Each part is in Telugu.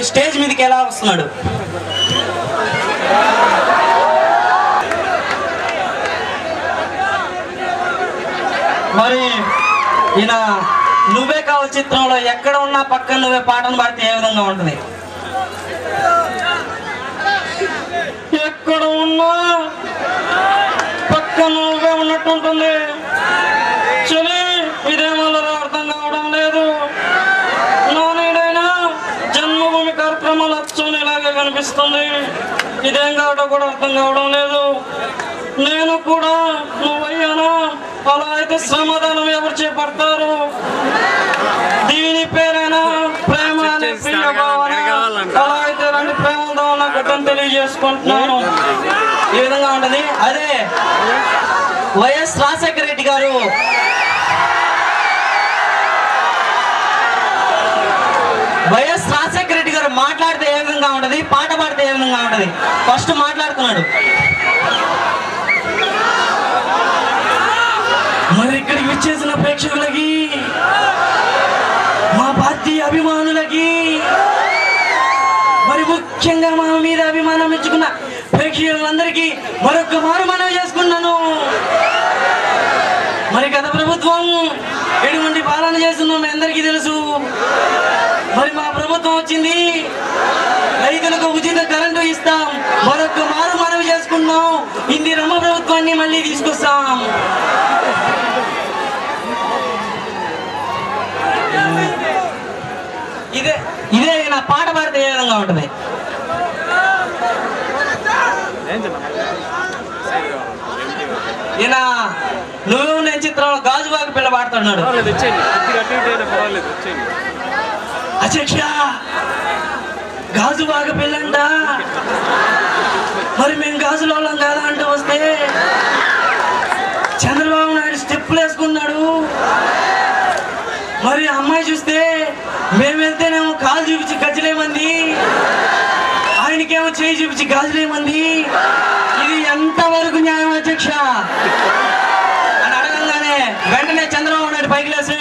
స్టేజ్ మీదకి ఎలా వస్తున్నాడు. మరి ఈయన నువ్వే కావు చిత్రంలో ఎక్కడ ఉన్నా పక్కన నువ్వే పాటను పాడితే ఏ విధంగా ఉంటుంది. ఎక్కడ ఉన్నా పక్కన నువ్వే ఉన్నట్టు ఉంటుంది. చలి ఇదేమో అర్థం కావడం లేదు. నానేడైనా జన్మభూమి కార్యక్రమాలు అచ్చని ఇలాగే కనిపిస్తుంది. ఇదేం కావడం కూడా అర్థం కావడం లేదు. నేను కూడా నువ్వయ్యానా? అలా అయితే శ్రమదానం ఎవరు చేపడతారు? దీని పేరైనా ప్రేమ అనే ప్రియ భావన. అలా అయితే రండి ప్రేమతో నాకు తెలియజేసుకుంటున్నాను. ఈ విధంగా ఉంటుంది. అదే వైఎస్ రాజశేఖర రెడ్డి గారు మాట్లాడితే ఏ విధంగా ఉంటది, పాట పాడితే ఏ విధంగా ఉంటది. ఫస్ట్ మాట్లాడుతున్నాడు. మరి ఇక్కడికి విచ్చేసిన ప్రేక్షకులకి, మా పార్టీ అభిమానులకి, మరి ముఖ్యంగా మా మీద అభిమానం ఇచ్చుకున్న ప్రేక్షకులందరికీ మరొక మారు మనవి చేసుకున్నాను. మరి గత ప్రభుత్వం ఎటువంటి పాలన చేస్తుందో మీ అందరికీ తెలుసు. మరి మా ప్రభుత్వం వచ్చింది, రైతులకు ఉచిత కరెంటు ఇస్తాం. మరొక మారు మనవి చేసుకున్నాం, ఇందిరమ్మ ప్రభుత్వాన్ని మళ్ళీ తీసుకొస్తాం. ఇదే నా పాట పాడితే ఏ విధంగా ఉంటుంది. ఈయన నువ్వు నేను చిత్రంలో గాజువాక పిల్ల పాడుతున్నాడు. అధ్యక్ష గాజువాక పిల్లంట. మరి మేము గాజుల వాళ్ళం కాదా అంటే వస్తే చంద్రబాబు నాయుడు స్టెప్పులు వేసుకున్నాడు. మరి అమ్మాయి చూస్తే మేము వెళ్తేనేమో కాలు చూపించి గజ్జలేమంది, ఆయనకేమో చేయి చూపించి గాజులేమంది. ఇది ఎంతవరకు న్యాయం అధ్యక్ష అని అడగంగానే వెంటనే చంద్రబాబు నాయుడు పైకి లేసి,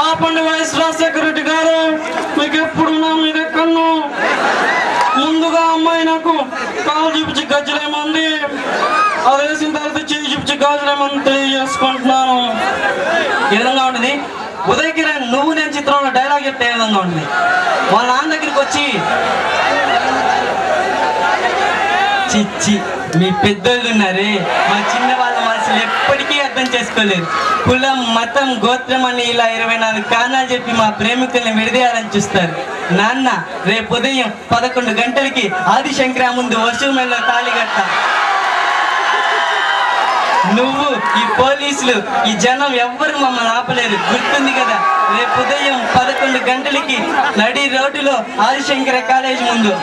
ఆపండి వైఎస్ రాజశేఖర రెడ్డి గారు, మీకు ఎప్పుడు నా మీద కన్ను. ముందుగా అమ్మాయి నాకు కాలు చూపించి గజ్జలేమంది, అది వేసిన తర్వాత చేయి చూపించి గాజులేమని తెలియజేసుకుంటున్నాను. ఈ విధంగా ఉంటుంది. ఉదయ్ కిరణ్ నువ్వు నేను చిత్రంలో డైలాగ్ చెప్తే ఏ విధంగా ఉంటుంది. వాళ్ళ నాన్న దగ్గరికి వచ్చి, చిచ్చి మీ పెద్దోళ్ళు ఉన్నారే, మా చిన్న వాళ్ళ మనసులు ఎప్పటికీ అర్థం చేసుకోలేరు. కులం మతం గోత్రం అని ఇలా 24 కారణాలు చెప్పి మా ప్రేమికుల్ని విడదీయాలని చూస్తారు. నాన్న రేపు ఉదయం 11 గంటలకి ఆదిశంకర ముందు వశువులో తాళి కట్ట. నువ్వు ఈ పోలీసులు ఈ జనం ఎవ్వరు మమ్మల్ని ఆపలేరు, గుర్తుంది కదా. రేపు ఉదయం 11 గంటలకి నడి రోడ్డులో ఆదిశంకర కాలేజ్ ముందు.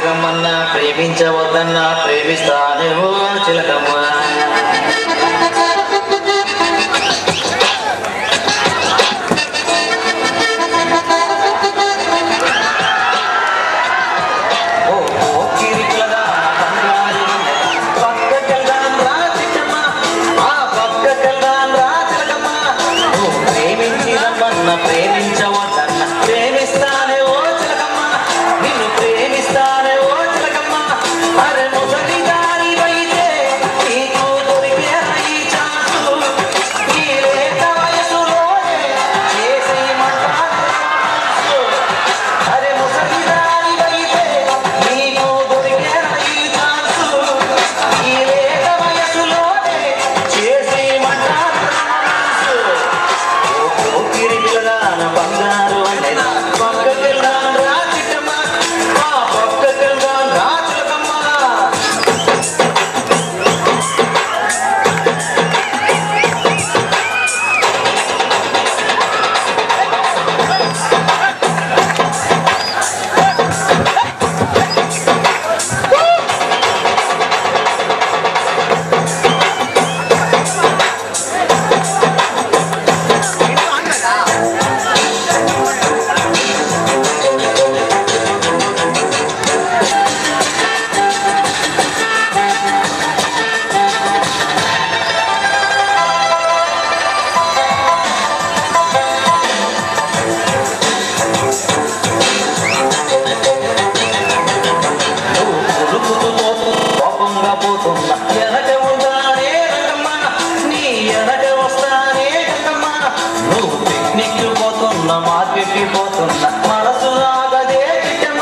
చిలకమ్మన్న ప్రేమించవద్దన్నా ప్రేమిస్తానేవో చిలకమ్మ. ప్రేమించవద్దన్న ప్రేమిస్తానే ఓ చిలకమ్మ, నిన్ను ప్రేమిస్తానే ఓ చిలకమ్మ. అరే ముసలి దారి వైతే నీకు దొరికే ఈ చాన్సు, ఈ లేత వయసులోనే చేసి మనసు. అరే ముసలి దారి వైతే నీకు దొరికే ఈ చాన్సు, ఈ లేత వయసులోనే చేసి మనసు. బంగారు అంటే పక్కకెళ్దాం రా చిట్టమ్మ, పక్కకెళ్దాం రా చిలకమ్మ. మార్కెట్కి పోతున్నా మనసు లాగదే చిట్టమ్మ,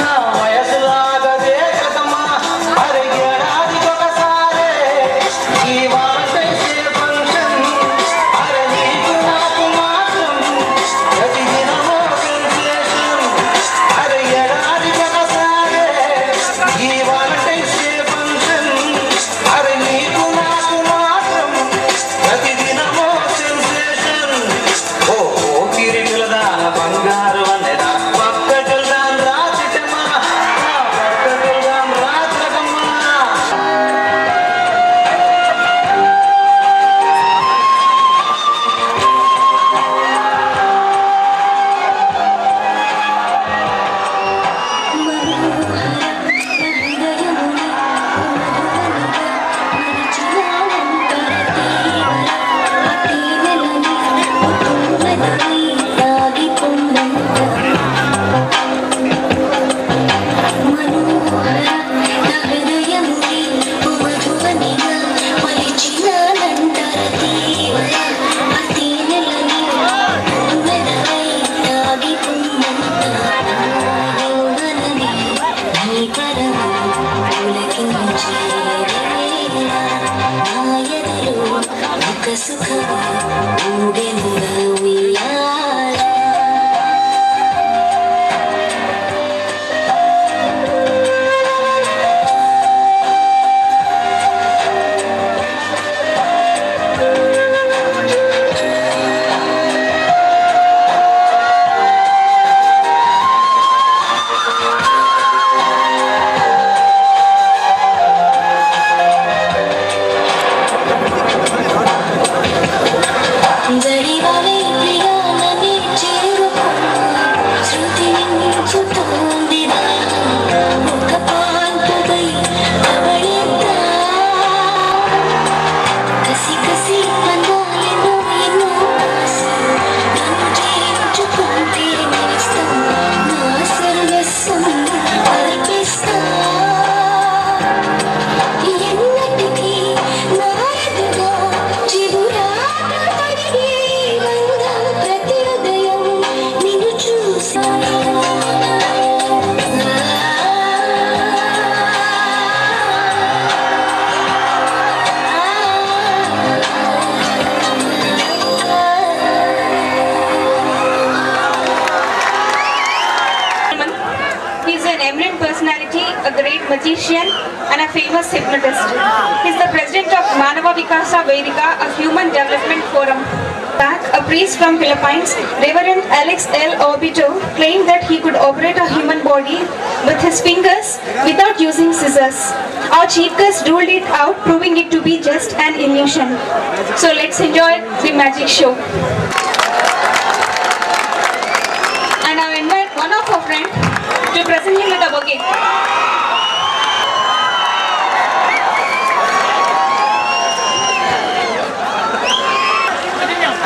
నా వయసు లాగదే చిలకమ్మ. అరే ఏడాదికి ఒకసారే ఈ వాలంటైన్స్ డే ఫంక్షన్, అరే నీకు నాకు మాత్రం ప్రతి దినమో సెన్సేషన్. అరే ఏడాదికి ఒకసారే ఈ వాలంటైన్స్ డే ఫంక్షన్, అరే నీకు నాకు మాత్రం ప్రతి దినమో సెన్సేషన్. ఓ బంగారు అనేదా పక్కకెళ్దాం రా చిట్టమ్మ, పక్కకెళ్దాం రా చిలకమ్మ. a great magician and a famous hypnotist. He is the president of Manava Vikasa Vedika, a human development forum. back, a priest from Philippines, Reverend Alex L. Obito, claimed that he could operate a human body with his fingers without using scissors. Our chief guest ruled it out, proving it to be just an illusion. So let's enjoy the magic show. And I invite one of our friends to present him with a bouquet.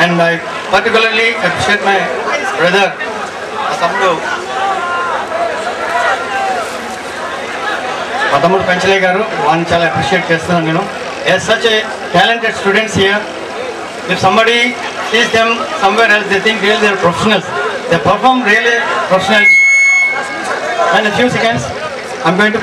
And I particularly appreciate my brother, తమ్ముడు పెంచలే గారు, వాడిని చాలా అప్రిషియేట్ చేస్తున్నాను నేను. As such a talented students here, if somebody sees them somewhere else, they think really they are professionals. They perform really professionally. And a few seconds, I'm going to.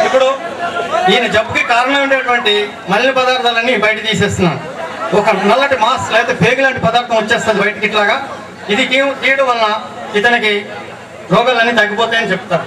ఇప్పుడు ఈయన జబ్బుకి కారణం ఉండేటువంటి మలిన పదార్థాలన్నీ బయట తీసేస్తున్నాను. ఒక నల్లటి మాస్ లేదా పేగు లాంటి పదార్థం వచ్చేస్తుంది బయటకి ఇట్లాగా. ఇది తీయడం వలన ఇతనికి రోగాలన్నీ తగ్గిపోతాయని చెప్తారు.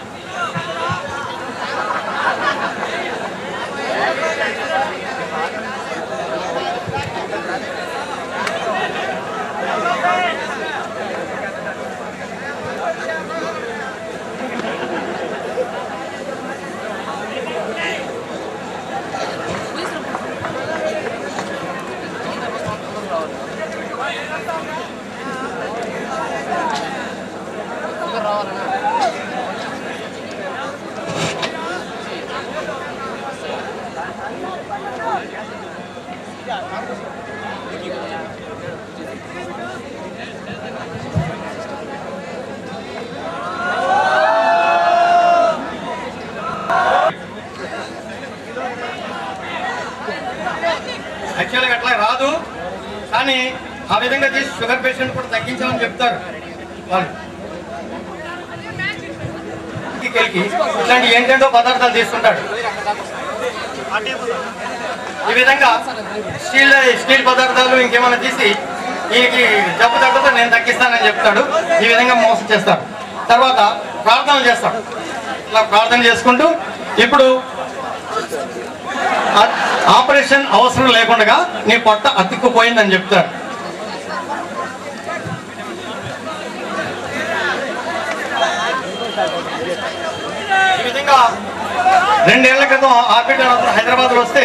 యాక్చువల్గా అట్లా రాదు, కానీ ఆ విధంగా చేసి షుగర్ పేషెంట్ కూడా తగ్గించాలని చెప్తారు వాళ్ళు. ఇట్లాంటి ఏంటంటో పదార్థాలు తీసుకుంటాడు. ఈ విధంగా స్టీల్ పదార్థాలు ఇంకేమైనా తీసి ఈయనకి జబ్బు తగ్గతో నేను తగ్గిస్తానని చెప్తాడు. ఈ విధంగా మోసం చేస్తాడు. తర్వాత ప్రార్థనలు చేస్తాడు. ఇట్లా ప్రార్థన చేసుకుంటూ ఇప్పుడు ఆపరేషన్ అవసరం లేకుండా నీ పొట్ట అతుక్కుపోయిందని చెప్తారు. ఈ విధంగా 2 ఏళ్ల క్రితం హైదరాబాద్ లో వస్తే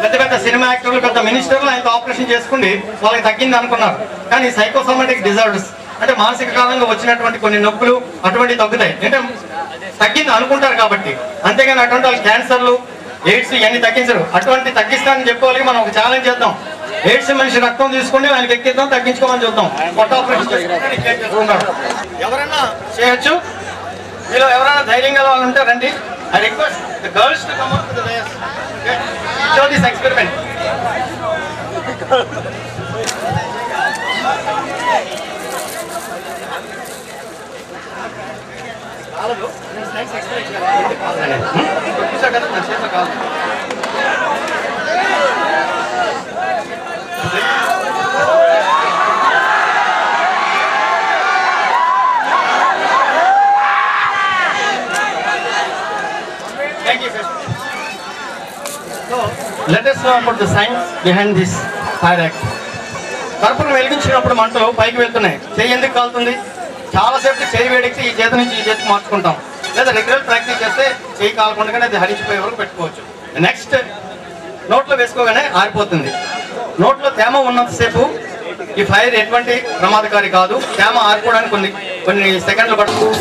పెద్ద పెద్ద సినిమా యాక్టర్లు, పెద్ద మినిస్టర్లు ఆయనతో ఆపరేషన్ చేసుకుని వాళ్ళకి తగ్గింది అనుకున్నారు. కానీ సైకోసోమాటిక్ డిజార్డర్స్ అంటే మానసిక కాలంగా వచ్చినటువంటి కొన్ని నొప్పులు అటువంటివి తగ్గుతాయి. అంటే తగ్గింది అనుకుంటారు కాబట్టి, అంతేగాని అటువంటి వాళ్ళు క్యాన్సర్లు, ఎయిడ్స్ ఇవన్నీ తగ్గించరు. అటువంటి తగ్గిస్తానని చెప్పేవాళ్ళకి మనం ఒక ఛాలెంజ్ చేద్దాం. ఎయిడ్స్ మనిషి రక్తం తీసుకుని ఆయనకి ఎక్కిద్దాం, తగ్గించుకోమని చూద్దాం. పొట్ట ఆపరేషన్ చేసుకుంటారు. ఎవరైనా చేయొచ్చు. మీలో ఎవరైనా ధైర్యం గల వాళ్ళు ఉంటే రండి. I request the girls to come up to the dais. Okay? Show this experiment. కాదు, నెక్స్ట్ ఎక్స్పెరిమెంట్ చేయాలి. చూసా కదా నా చేత కాదు. So, let us know about the science behind this fire act. కర్పూరం వెలిగించినప్పుడు మంటలు పైకి వెళ్తున్నాయి. చెయ్యి ఎందుకు కాలుతుంది? చాలాసేపు చెయ్యి వేడికి ఈ చేతి నుంచి ఈ చేతికి మార్చుకుంటాం. లేదా రెగ్యులర్ ప్రాక్టీస్ చేస్తే చెయ్యి కాలకుండా అది హరించిపోయే వరకు పెట్టుకోవచ్చు. నెక్స్ట్ నోట్లో వేసుకోగానే ఆరిపోతుంది. నోట్లో తేమ ఉన్నంతసేపు ఈ ఫైర్ ఎటువంటి ప్రమాదకారి కాదు. తేమ ఆరిపోవడానికి కొన్ని సెకండ్లు పడుతుంది.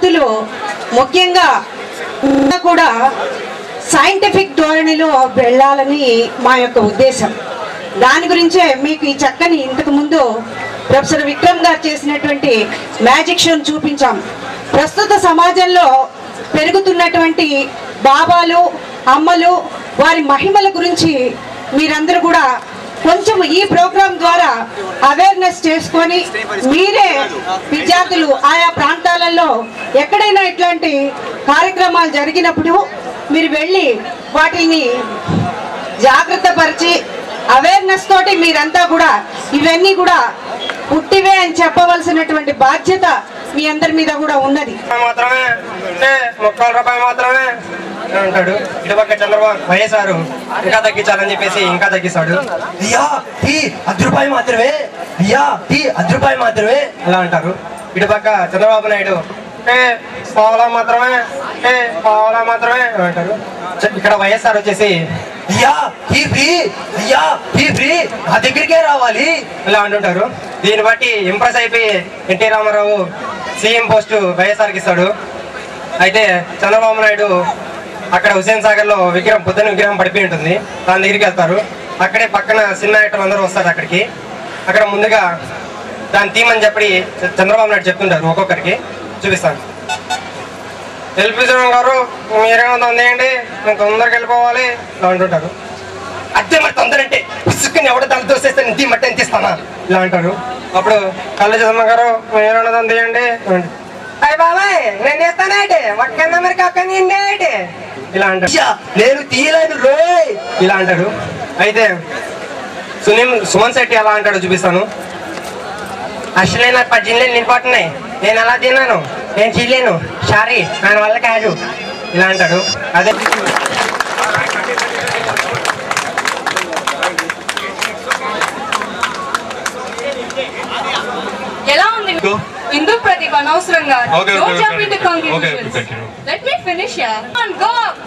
విద్యార్థులు ముఖ్యంగా కూడా సైంటిఫిక్ ధోరణిలో వెళ్ళాలని మా యొక్క ఉద్దేశం. దాని గురించే మీకు ఈ చక్కని ఇంతకు ముందు ప్రొఫెసర్ విక్రమ్ గారు చేసినటువంటి మ్యాజిక్ షోను చూపించాం. ప్రస్తుత సమాజంలో పెరుగుతున్నటువంటి బాబాలు అమ్మలు వారి మహిమల గురించి మీరందరూ కూడా కొంచెం ఈ ప్రోగ్రాం ద్వారా అవేర్నెస్ చేసుకొని మీరే విద్యార్థులు ఆయా ప్రాంతాలలో ఎక్కడైనా ఇట్లాంటి కార్యక్రమాలు జరిగినప్పుడు మీరు వెళ్ళి వాటిని జాగ్రత్త పరిచి అవేర్నెస్ తోటి మీరంతా కూడా ఇవన్నీ కూడా పుట్టివే అని చెప్పవలసినటువంటి బాధ్యత మీ అందరి మీద కూడా ఉన్నది. మాత్రమే అంటే ₹30 మాత్రమే అంటాడు. ఇటుపక్క చంద్రబాబు వైఎస్ఆర్ ఇంకా తగ్గించాలని చెప్పేసి ఇంకా తగ్గిస్తాడు. అయ్యా టీ ₹10 మాత్రమే, అయ్యా టీ ₹10 మాత్రమే అలా అంటారు. ఇటుపక్క చంద్రబాబు నాయుడు పావలా మాత్రమే, పావలా మాత్రమే అంటారు. ఇక్కడ వైఎస్ఆర్ వచ్చేసి అయ్యా టీ ఫ్రీ, అయ్యా టీ ఫ్రీ నా దగ్గరికే రావాలి ఇలా అంటుంటారు. దీన్ని బట్టి ఇంప్రెస్ అయిపోయి ఎన్టీ రామారావు సీఎం పోస్టు వైఎస్ఆర్కి ఇస్తాడు. అయితే చంద్రబాబు నాయుడు అక్కడ హుస్సేన్ సాగర్లో బుద్ధుని విగ్రహం పడిపోయి ఉంటుంది, దాని దగ్గరికి వెళ్తారు. అక్కడే పక్కన సినిమా యాక్టర్లు అందరూ వస్తారు అక్కడికి. అక్కడ ముందుగా దాన్ని తీమని చెప్పి చంద్రబాబు నాయుడు చెప్తుంటారు. ఒక్కొక్కరికి చూపిస్తాను. ఎల్పిజి గారు మీరేమో అందేయండి, మేము తొందరగా వెళ్ళిపోవాలి ఇలా అంటుంటారు. అదే మరి తొందరంటే పుసుకుని ఎవడో తల దోసేస్తే ఇంటి మట్టి ఎంత ఇస్తానా ఇలా అంటారు. అప్పుడు కళ్ళ చదమ్మ గారు మీరేమో అందేయండి, అయ్యి బాబాయ్ నేను ఇస్తానంటే ఒక్కన్నా మరి కక్కని ఇలా అంటారు. నేను తీయలేను రోయ్ ఇలా అంటారు. అయితే సుమన్ శెట్టి ఎలా అంటాడో చూపిస్తాను. అసలే నాకు 10 జిల్లాలు నిండిపోతున్నాయి, నేను అలా తిన్నాను, నేను చేయలేను, సారీ ఆయన వల్ల కాదు ఇలా అంటాడు. అదే ఎలా ఉంది ఇందు ప్రతిభ అనవసరంగా don't jump into conclusions. Let me finish yeah on go up.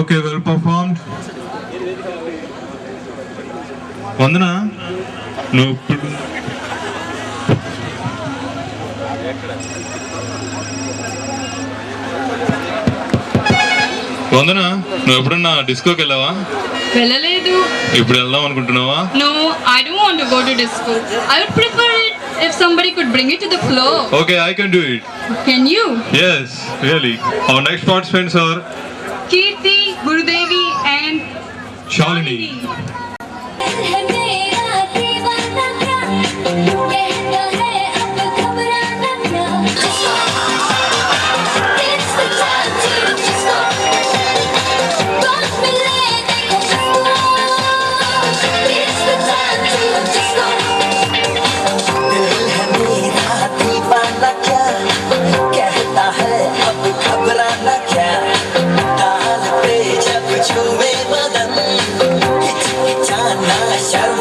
Okay, well performed. Vandana, no. వందన, నువ్వు ఎప్పుడన్నా డిస్కోకి వెళ్ళావా? వెళ్ళలేదు. ఇప్పుడు వెళ్దాం అనుకుంటున్నావా? No, I don't want to go to disco. I would prefer it if somebody could bring it to the floor. Okay, I can do it. Can you? Yes, really. Our next participants are Kirti, Gurudevi and Shalini. छूमे बदन हिचकिचाना शर्म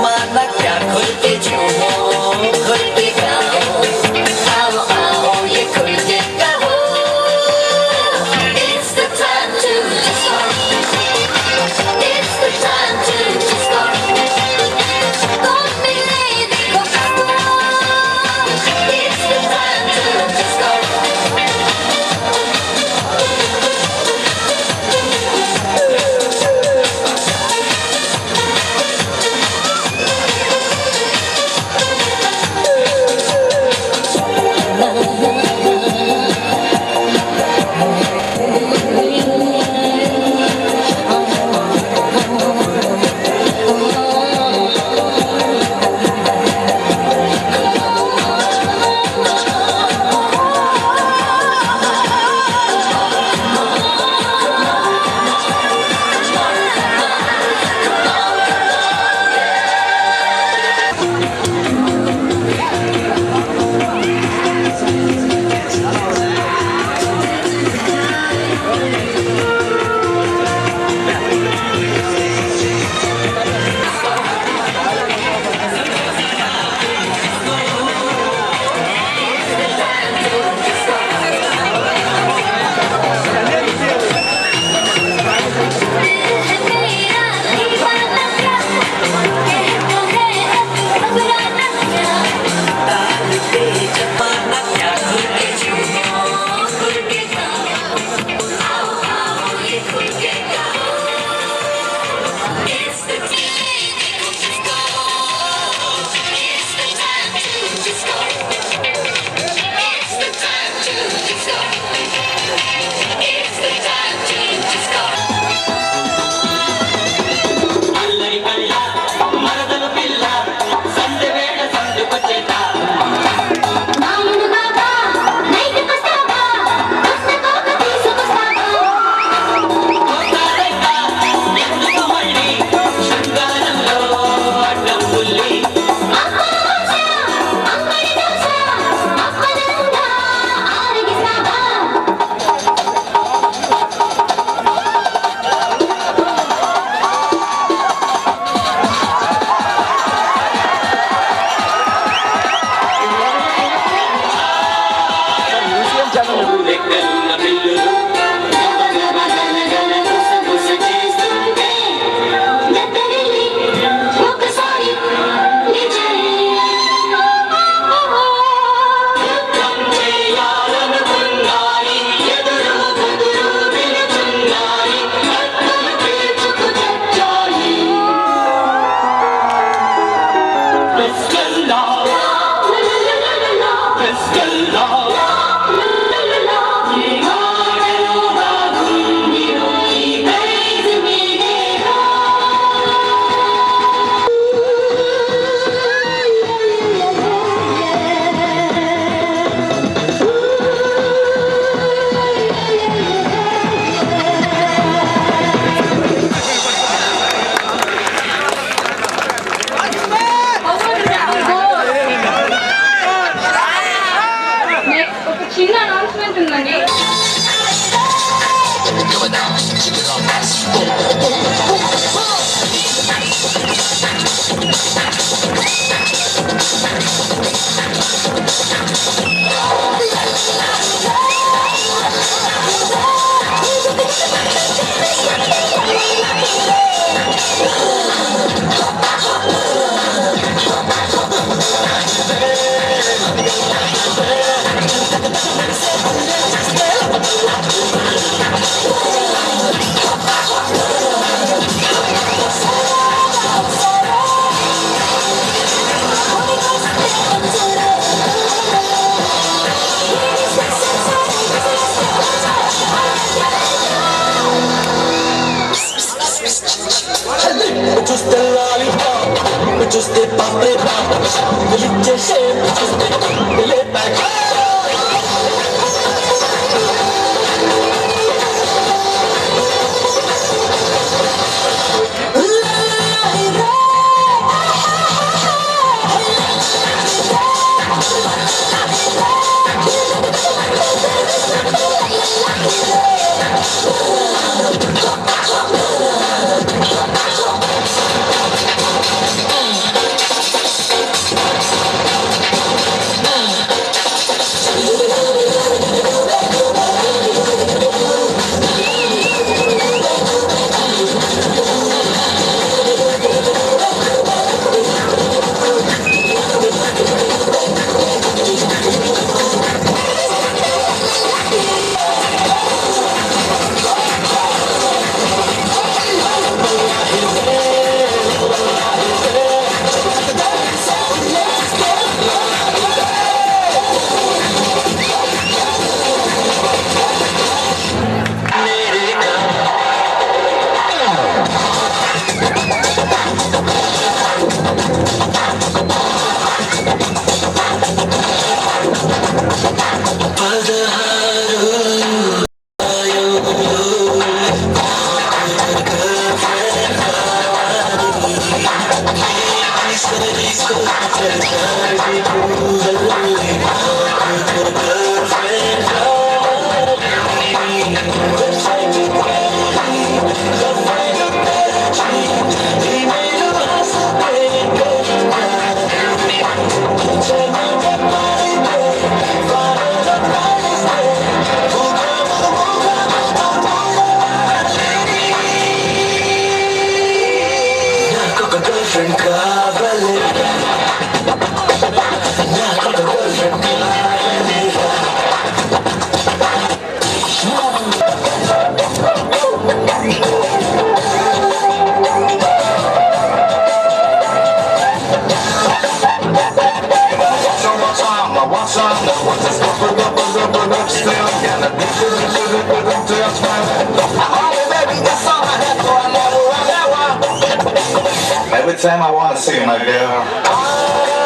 చూస్తే లాలీపాప్ చూస్తే పాపే పిలిచే షేప్ చూస్తే Every time I want to see my girl.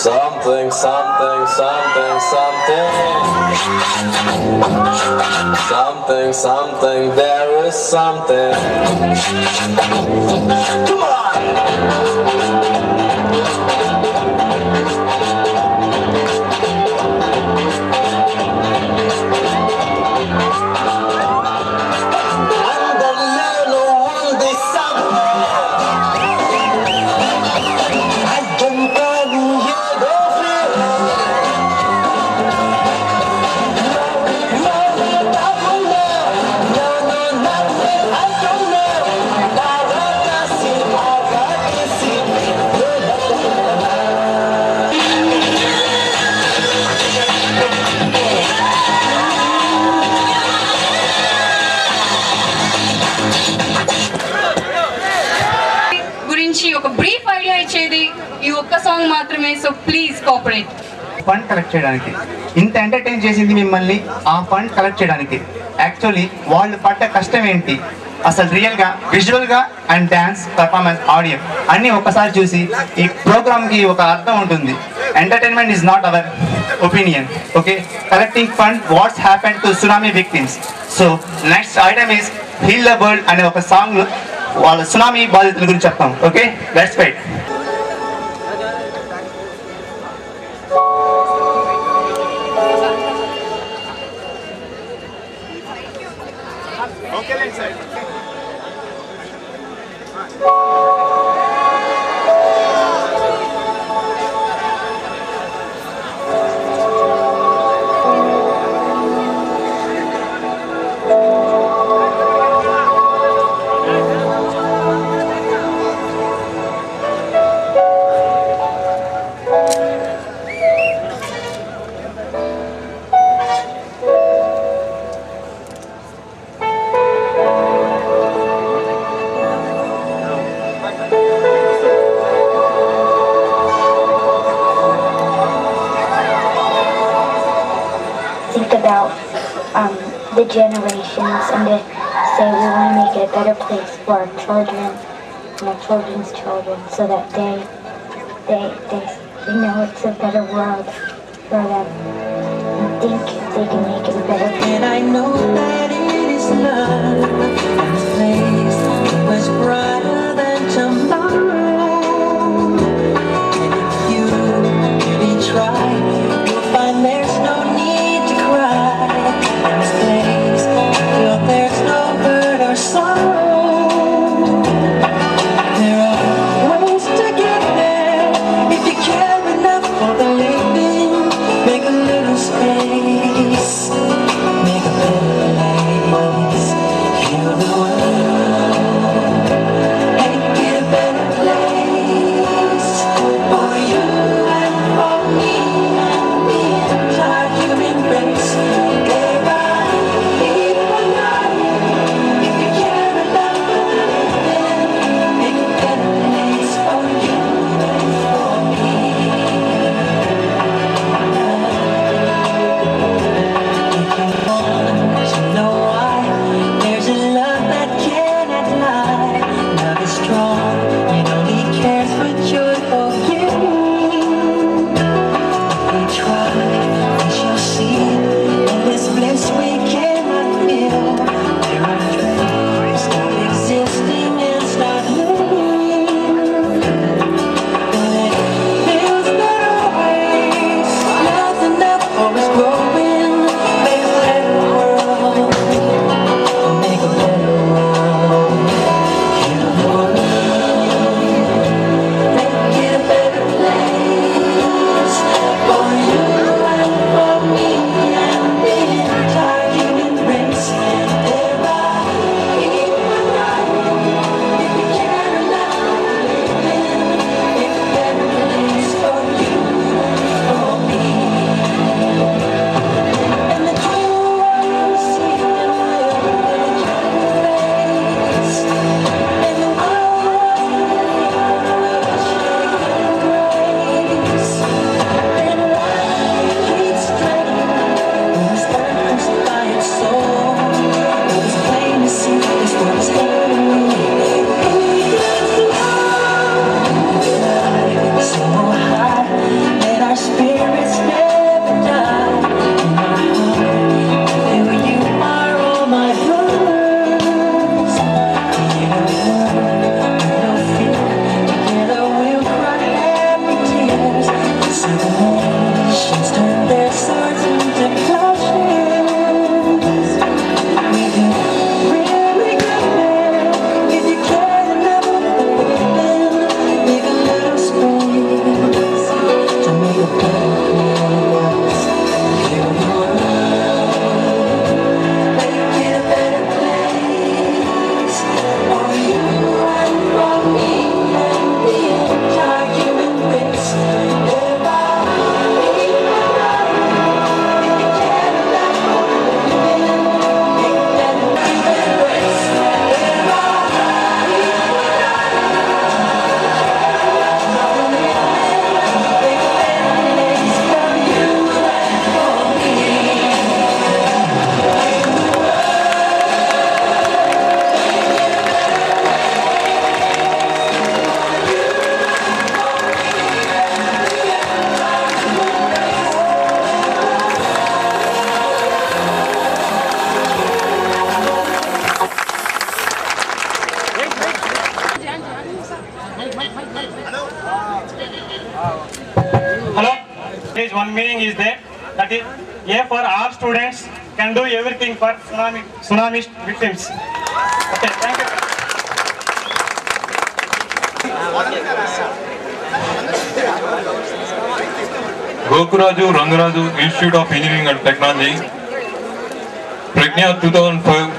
Something, something, something, something. Something, something, there is something. Come on! ఒక బ్రీఫ్ ఐడియా ఇచ్చేది ఈ ఒక్క సాంగ్ మాత్రమే. So please cooperate. Fund collect చేయడానికి ఇంత ఎంటర్టైన్ చేసింది మిమ్మల్ని ఆ ఫండ్ కలెక్ట్ చేయడానికి. యాక్చువల్లీ వాళ్ళు పడ్డ కష్టం ఏంటి, అసలు రియల్గా విజువల్గా అండ్ డ్యాన్స్ పర్ఫార్మెన్స్ ఆడియో అన్నీ ఒక్కసారి చూసి ఈ ప్రోగ్రామ్కి ఒక అర్థం ఉంటుంది. Entertainment is not our opinion. Okay, collecting fund what's happen to tsunami victims. So next item is heal the world అనే ఒక సాంగ్ వాళ్ళ సునామీ బాధితుల గురించి చెప్తాం. Okay, let's fight. the generations and to say we want to make it a better place for our children and our children's children, so that they know it's a better world for them and think they can make it a better place. And I know that it is love, and the place was brighter than tomorrow. And if you really try, you'll find there's no need to cry. In this place, I feel there's no hurt or sorrow. There are ways to get there if you care enough for the living. Make a little space, make a better place. Heal the world, make it a better place for you and for me and the entire human race. There are people dying. If you care enough for the living, make a better place for you and for me. If you want to know why, there's a love that cannot lie. Love is strong, it only cares for joy for giving. If we try, we shall see endless bliss we cannot feel. There are dreams, stop existing and start living. But it feels that always love's enough for us growing. Make a better world, make a better world. Heal the world, make it a better place for you and for me and the entire human race. There are people dying. If you care enough for living, make a better place for you and for me. And the true ones see and will face. And the wild ones shake and grace. And life keeps straight when it's that crucified soul. It was plain to see this was heavenly. So high that our spirits never die. In my heart, feel you are all my words. Create a world with no fear. Together we'll cry happy tears. See the nations turn their swords into plowshares. We do really good there if you care enough for living. Make a little space to make a better place. Heal the world, make it a better place for you and for me and the entire human race. There are people dying. If you care enough for living, make a better place. There are people Hello? There is one meaning is there, that is A for all students can do everything for tsunami victims. Okay, thank you. Gokuraju Rangaraju Institute of Engineering and Technology, Pragnya 2005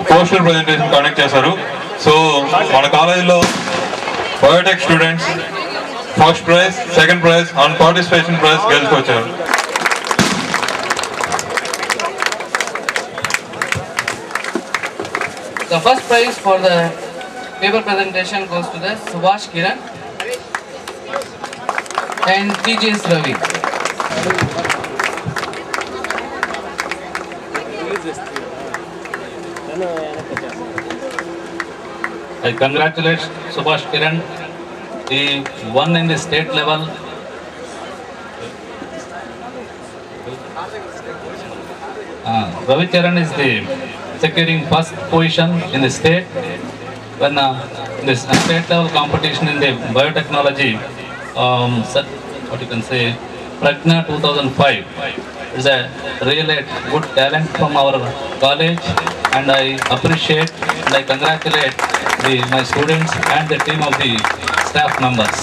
poster presentation conduct చేశారు. సో మన కాలేజీలో biotech students first prize, second prize and participation prize గెలుచుకొచ్చారు. The first prize for the paper presentation goes to the Subhash Kiran and TJS Ravi. I congratulate Subhash Kiran. He won in the state level. Ravi Charan is the securing first position in the state when in the state level competition in the biotechnology. What you can say, Pragna 2005. It's a really good talent from our college, and I appreciate and I congratulate my students and the team of the staff members.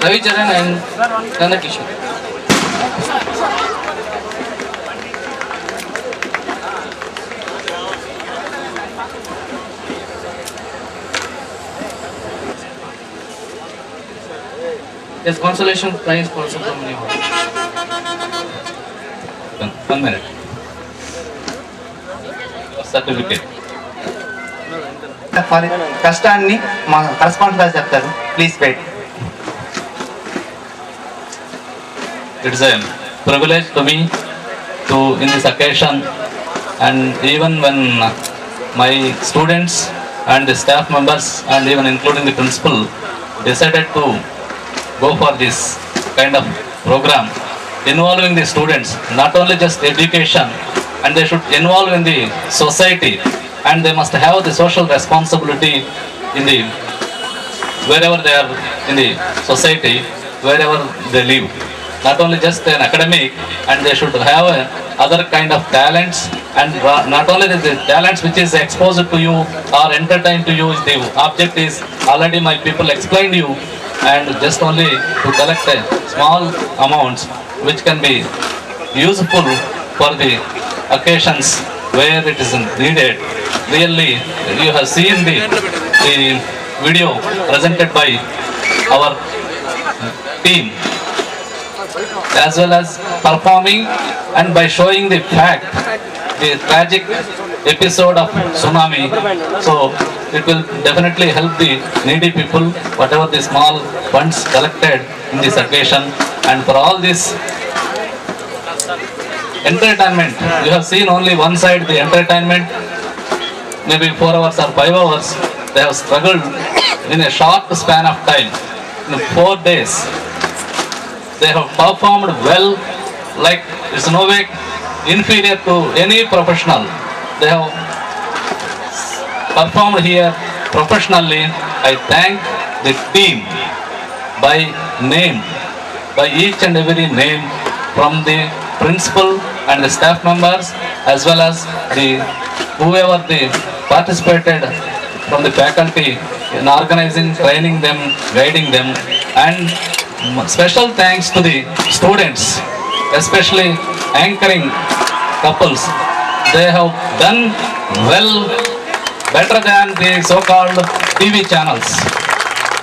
Ravi Charan and Nanda Kishore. Yes, consolation prize for Subramania. 1 minute. Certificate. కష్టాన్ని మా కరెస్పాండెంట్ గారు చెప్తారు. Please wait. It's a privilege to me to in this occasion, and even when my students and the staff members and even including the principal decided to go for this kind of program involving the students, not only just education, and they should involve in the society, and they must have the social responsibility in the wherever they are in the society, wherever they live. Not only just an academic, and they should have other kind of talents, and not only the talents which is exposed to you or entertained to you. The object is already my people explained you, and just only to collect a small amounts which can be useful for the occasions where it is needed. Really, you have seen the video presented by our team, as well as performing and by showing the fact, the tragic episode of tsunami. So it will definitely help the needy people, whatever the small funds collected in this occasion. And for all this entertainment, you have seen only one side, the entertainment, maybe 4 hours or 5 hours. They have struggled in a short span of time, in 4 days. They have performed well, like it's no way inferior to any professional. They have performed here professionally. I thank the team by name, by each and every name, from the principal and the staff members, as well as the whoever they participated from the faculty in organizing, training them, guiding them, and special thanks to the students, especially anchoring couples. They have done well, better than the so-called TV channels.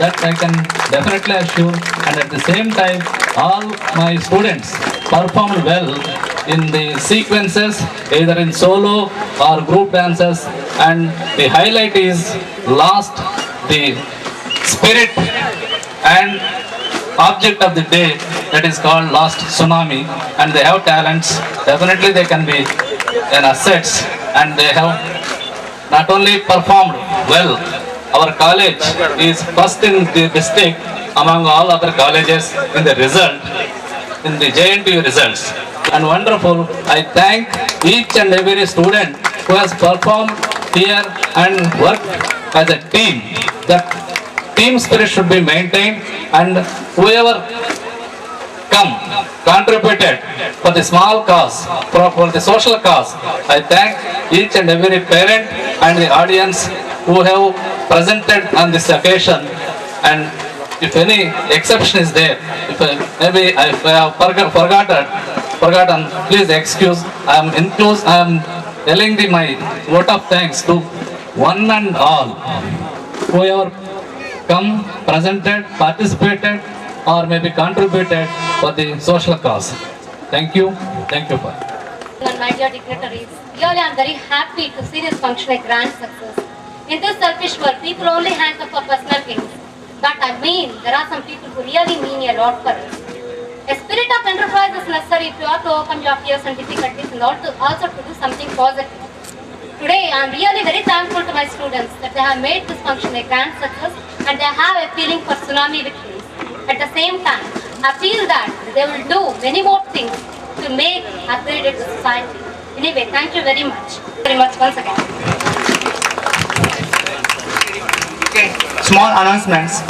That I can definitely assure. And at the same time, all my students performed well in the sequences, either in solo or group dances. And the highlight is last, the spirit and object of the day, that is called last tsunami. And they have talents. Definitely they can be an assets, and they have not only performed well. Our college is first in the district among all other colleges in the result, in the JNTU results. And wonderful. I thank each and every student who has performed here and worked as a team. That team spirit should be maintained, and whoever contributed for the small cause, for the social cause, I thank each and every parent and the audience who have presented on this occasion. And if any exception is there, if maybe I have forgotten, please excuse. I am telling my vote of thanks to one and all whoever come, presented, participated, or maybe contributed for the social cause. Thank you. Thank you for. And my dear dignitaries, really I am very happy to see this function a grand success. In this selfish world, people only hang up for personal things. But I mean, there are some people who really mean a lot for us. A spirit of enterprise is necessary if you are to overcome your fears and difficulties, and also to do something positive. Today, I am really very thankful to my students that they have made this function a grand success and they have a feeling for tsunami victories. At the same time, I feel that they will do many more things to make upgraded the society. Anyway, thank you very much once again. Small announcements.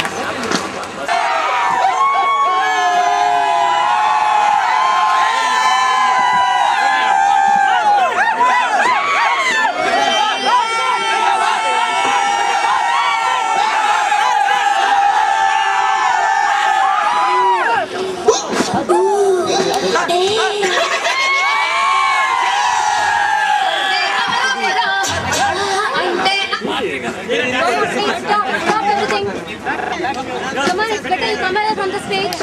Stop everything. Come on, it's better you come out from the stage.